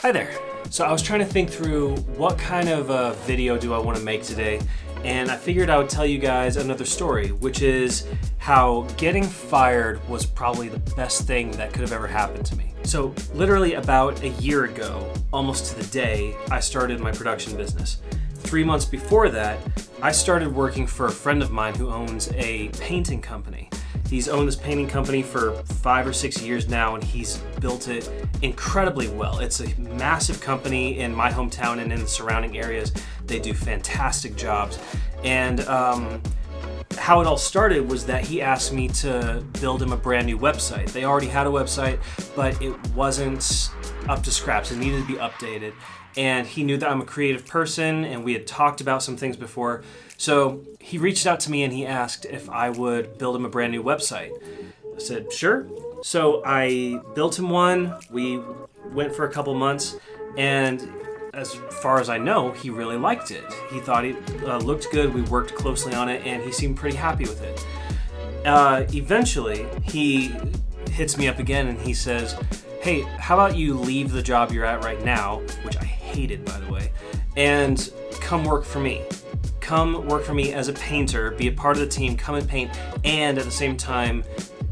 Hi there. So I was trying to think through what kind of video do I want to make today, and I figured I would tell you guys another story, which is how getting fired was probably the best thing that could have ever happened to me. So literally about a year ago, almost to the day, I started my production business. 3 months before that, I started working for a friend of mine who owns a painting company. He's owned this painting company for 5 or 6 years now, and he's built it incredibly well. It's a massive company in my hometown and in the surrounding areas. They do fantastic jobs. And how it all started was that he asked me to build him a brand new website. They already had a website, but it wasn't up to scratch. It needed to be updated. And he knew that I'm a creative person, and we had talked about some things before. So he reached out to me and he asked if I would build him a brand new website. I said, sure. So I built him one. We went for a couple months, and as far as I know, he really liked it. He thought it looked good. We worked closely on it, and he seemed pretty happy with it. Eventually, he hits me up again and he says, hey, how about you leave the job you're at right now, which I hated, by the way, and come work for me. Come work for me as a painter, be a part of the team, come and paint, and at the same time,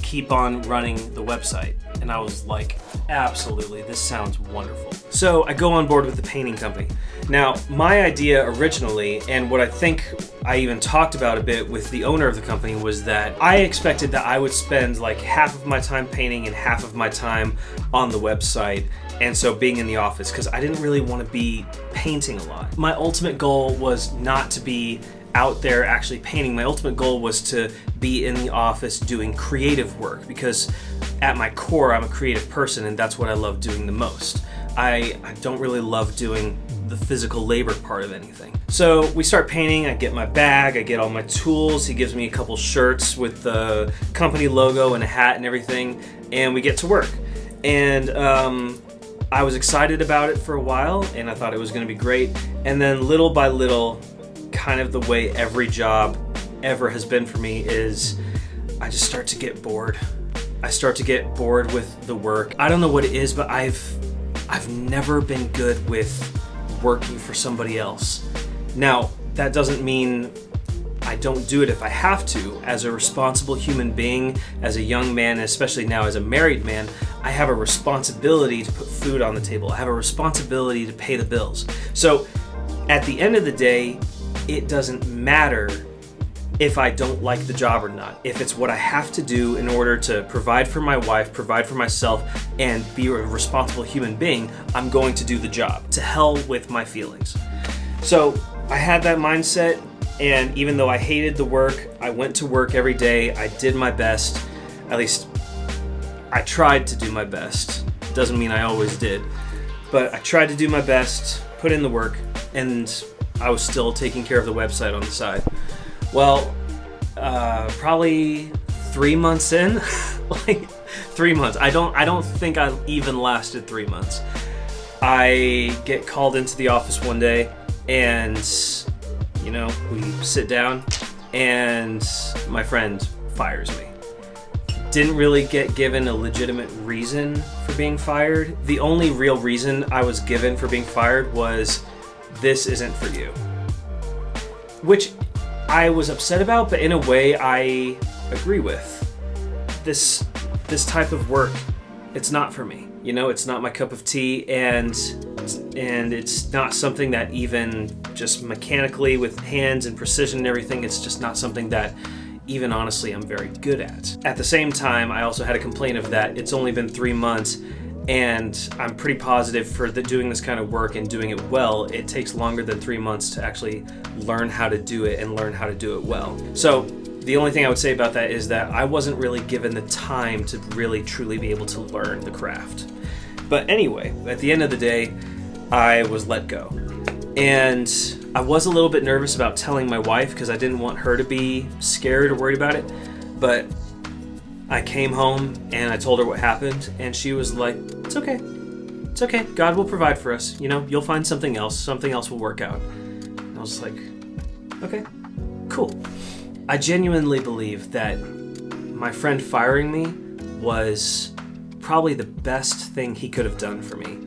keep on running the website. And I was like, absolutely, this sounds wonderful. So I go on board with the painting company. Now, my idea originally, and what I think I even talked about a bit with the owner of the company, was that I expected that I would spend like half of my time painting and half of my time on the website, and so being in the office, because I didn't really want to be painting a lot. My ultimate goal was not to be out there actually painting. My ultimate goal was to be in the office doing creative work, because at my core, I'm a creative person, and that's what I love doing the most. I don't really love doing the physical labor part of anything. So we start painting, I get my bag, I get all my tools, he gives me a couple shirts with the company logo and a hat and everything, and we get to work. And I was excited about it for a while, and I thought it was gonna be great. And then little by little, kind of the way every job ever has been for me, is I just start to get bored. I start to get bored with the work. I don't know what it is, but I've never been good with working for somebody else. Now, that doesn't mean I don't do it if I have to. As a responsible human being, as a young man, especially now as a married man, I have a responsibility to put food on the table. I have a responsibility to pay the bills. So at the end of the day, it doesn't matter if I don't like the job or not. If it's what I have to do in order to provide for my wife, provide for myself, and be a responsible human being, I'm going to do the job. To hell with my feelings. So I had that mindset, and even though I hated the work, I went to work every day. I did my best. At least I tried to do my best. Doesn't mean I always did. But I tried to do my best, put in the work, and I was still taking care of the website on the side. Well, probably 3 months in, like 3 months. I don't think I even lasted 3 months. I get called into the office one day, and we sit down, and my friend fires me. Didn't really get given a legitimate reason for being fired. The only real reason I was given for being fired was, this isn't for you. Which I was upset about, but in a way I agree with. This type of work, it's not for me. It's not my cup of tea, and it's not something that even just mechanically with hands and precision and everything, it's just not something that even honestly I'm very good at. At the same time, I also had a complaint of that it's only been 3 months, and I'm pretty positive for doing this kind of work and doing it well, it takes longer than 3 months to actually learn how to do it and learn how to do it well. So the only thing I would say about that is that I wasn't really given the time to really truly be able to learn the craft. But anyway, at the end of the day, I was let go. And I was a little bit nervous about telling my wife, because I didn't want her to be scared or worried about it. But I came home and I told her what happened, and she was like, it's okay. It's okay. God will provide for us. You'll find something else. Something else will work out. And I was like, okay, cool. I genuinely believe that my friend firing me was probably the best thing he could have done for me.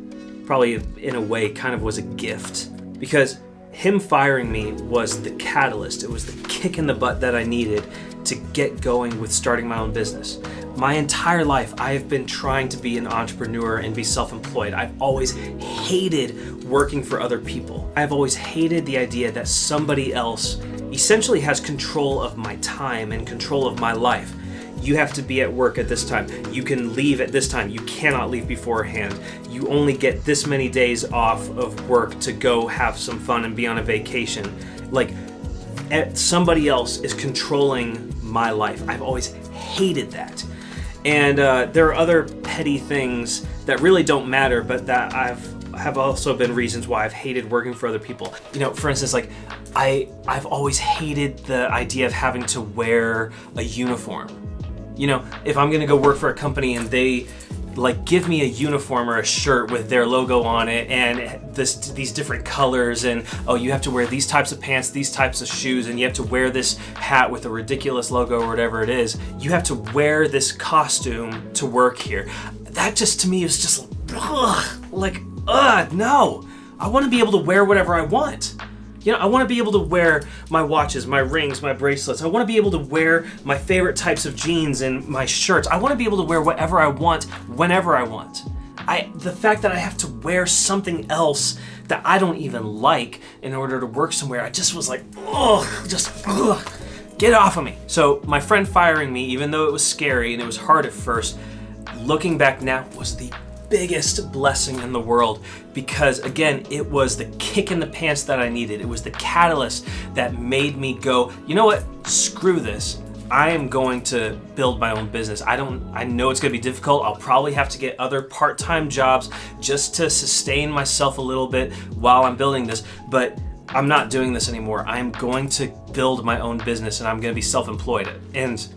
Probably in a way kind of was a gift, because him firing me was the catalyst. It was the kick in the butt that I needed to get going with starting my own business. My entire life, I have been trying to be an entrepreneur and be self-employed. I've always hated working for other people. I've always hated the idea that somebody else essentially has control of my time and control of my life. You have to be at work at this time. You can leave at this time. You cannot leave beforehand. You only get this many days off of work to go have some fun and be on a vacation. Like, somebody else is controlling my life. I've always hated that. And there are other petty things that really don't matter, but that have also been reasons why I've hated working for other people. You know, for instance, like I've always hated the idea of having to wear a uniform. You know, if I'm gonna go work for a company and they like give me a uniform or a shirt with their logo on it and these different colors, and oh, you have to wear these types of pants, these types of shoes, and you have to wear this hat with a ridiculous logo or whatever it is. You have to wear this costume to work here. That just to me is just no. I want to be able to wear whatever I want. You know, I want to be able to wear my watches, my rings, my bracelets. I want to be able to wear my favorite types of jeans and my shirts. I want to be able to wear whatever I want, whenever I want. The fact that I have to wear something else that I don't even like in order to work somewhere, I just was like, get off of me. So my friend firing me, even though it was scary and it was hard at first, looking back now was the biggest blessing in the world, because again, it was the kick in the pants that I needed. It was the catalyst that made me go, you know what, screw this. I am going to build my own business. I know it's gonna be difficult. I'll probably have to get other part-time jobs just to sustain myself a little bit while I'm building this, but I'm not doing this anymore. I'm going to build my own business and I'm gonna be self-employed. And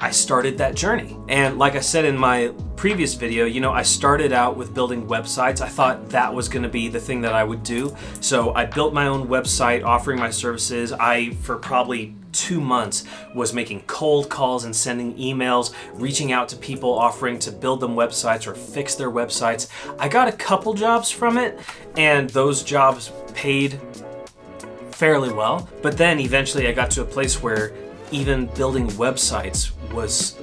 I started that journey. And like I said in my previous video, you know, I started out with building websites. I thought that was gonna be the thing that I would do. So I built my own website offering my services. For probably 2 months, was making cold calls and sending emails, reaching out to people, offering to build them websites or fix their websites. I got a couple jobs from it, and those jobs paid fairly well. But then eventually I got to a place where even building websites was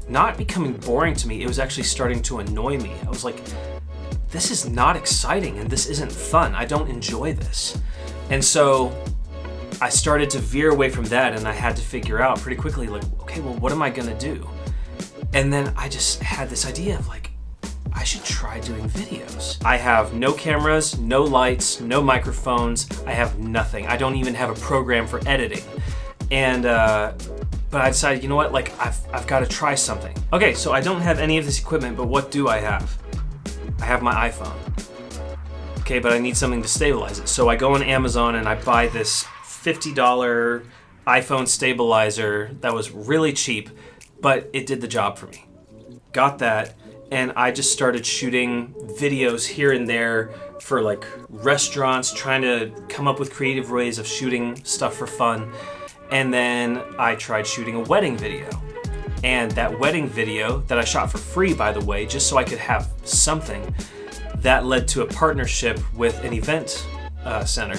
not becoming boring to me. It was actually starting to annoy me. I was like, this is not exciting and this isn't fun. I don't enjoy this. And so I started to veer away from that, and I had to figure out pretty quickly, like, okay, well, what am I gonna do? And then I just had this idea of like, I should try doing videos. I have no cameras, no lights, no microphones. I have nothing. I don't even have a program for editing. And but I decided, you know what, like I've got to try something. Okay, so I don't have any of this equipment, but what do I have? I have my iPhone. Okay, but I need something to stabilize it. So I go on Amazon and I buy this $50 iPhone stabilizer that was really cheap, but it did the job for me. Got that, and I just started shooting videos here and there for like restaurants, trying to come up with creative ways of shooting stuff for fun. And then I tried shooting a wedding video. And that wedding video that I shot for free, by the way, just so I could have something, that led to a partnership with an event center.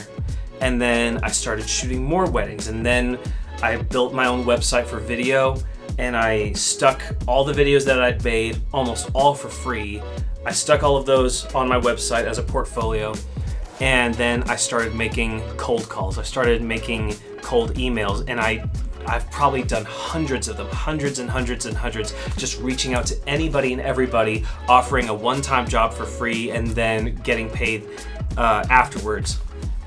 And then I started shooting more weddings. And then I built my own website for video, and I stuck all the videos that I'd made, almost all for free. I stuck all of those on my website as a portfolio. And then I started making cold calls. I started making cold emails, and I've probably done hundreds of them, hundreds and hundreds and hundreds, just reaching out to anybody and everybody, offering a one-time job for free and then getting paid afterwards.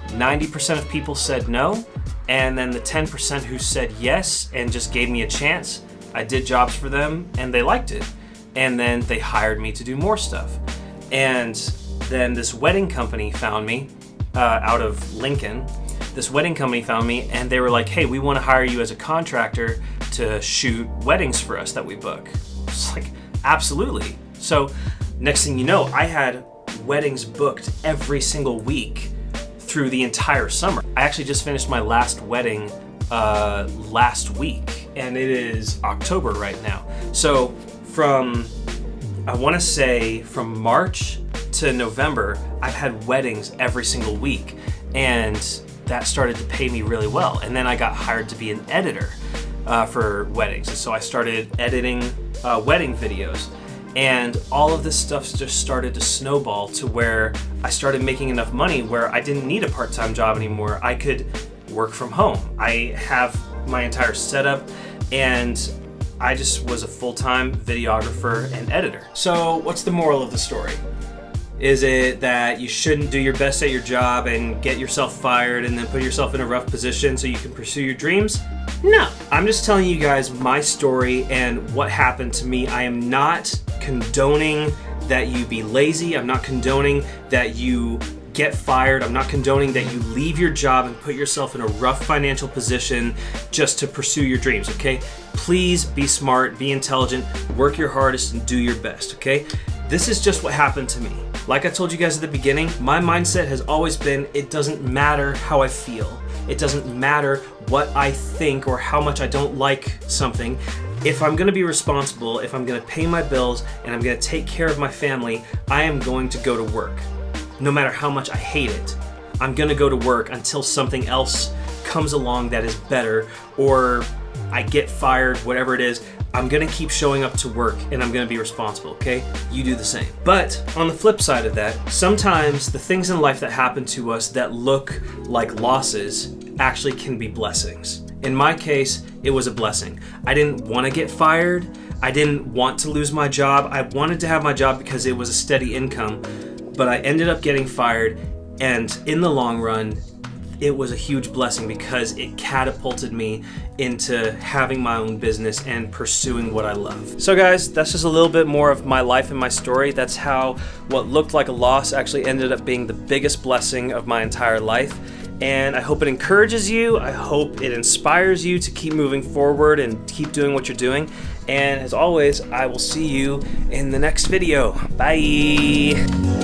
90% of people said no, and then the 10% who said yes and just gave me a chance, I did jobs for them and they liked it. And then they hired me to do more stuff. And then this wedding company found me out of Lincoln. This wedding company found me, and they were like, hey, we want to hire you as a contractor to shoot weddings for us that we book. It's like, absolutely. So next thing you know, I had weddings booked every single week through the entire summer. I actually just finished my last wedding last week. and it is October right now. So from, I want to say from March to November, I've had weddings every single week, and that started to pay me really well. And then I got hired to be an editor for weddings. And so I started editing wedding videos, and all of this stuff just started to snowball to where I started making enough money where I didn't need a part-time job anymore. I could work from home. I have my entire setup, and I just was a full-time videographer and editor. So what's the moral of the story? Is it that you shouldn't do your best at your job and get yourself fired and then put yourself in a rough position so you can pursue your dreams? No. I'm just telling you guys my story and what happened to me. I am not condoning that you be lazy. I'm not condoning that you get fired. I'm not condoning that you leave your job and put yourself in a rough financial position just to pursue your dreams, okay? Please be smart, be intelligent, work your hardest, and do your best, okay? This is just what happened to me. Like I told you guys at the beginning, my mindset has always been, it doesn't matter how I feel. It doesn't matter what I think or how much I don't like something. If I'm gonna be responsible, if I'm gonna pay my bills, and I'm gonna take care of my family, I am going to go to work. No matter how much I hate it, I'm gonna go to work until something else comes along that is better, or I get fired, whatever it is. I'm gonna keep showing up to work, and I'm gonna be responsible, okay? You do the same. But on the flip side of that, sometimes the things in life that happen to us that look like losses actually can be blessings. In my case, it was a blessing. I didn't want to get fired. I didn't want to lose my job. I wanted to have my job because it was a steady income, but I ended up getting fired, and in the long run, it was a huge blessing because it catapulted me into having my own business and pursuing what I love. So guys, that's just a little bit more of my life and my story. That's how what looked like a loss actually ended up being the biggest blessing of my entire life. And I hope it encourages you. I hope it inspires you to keep moving forward and keep doing what you're doing. And as always, I will see you in the next video. Bye.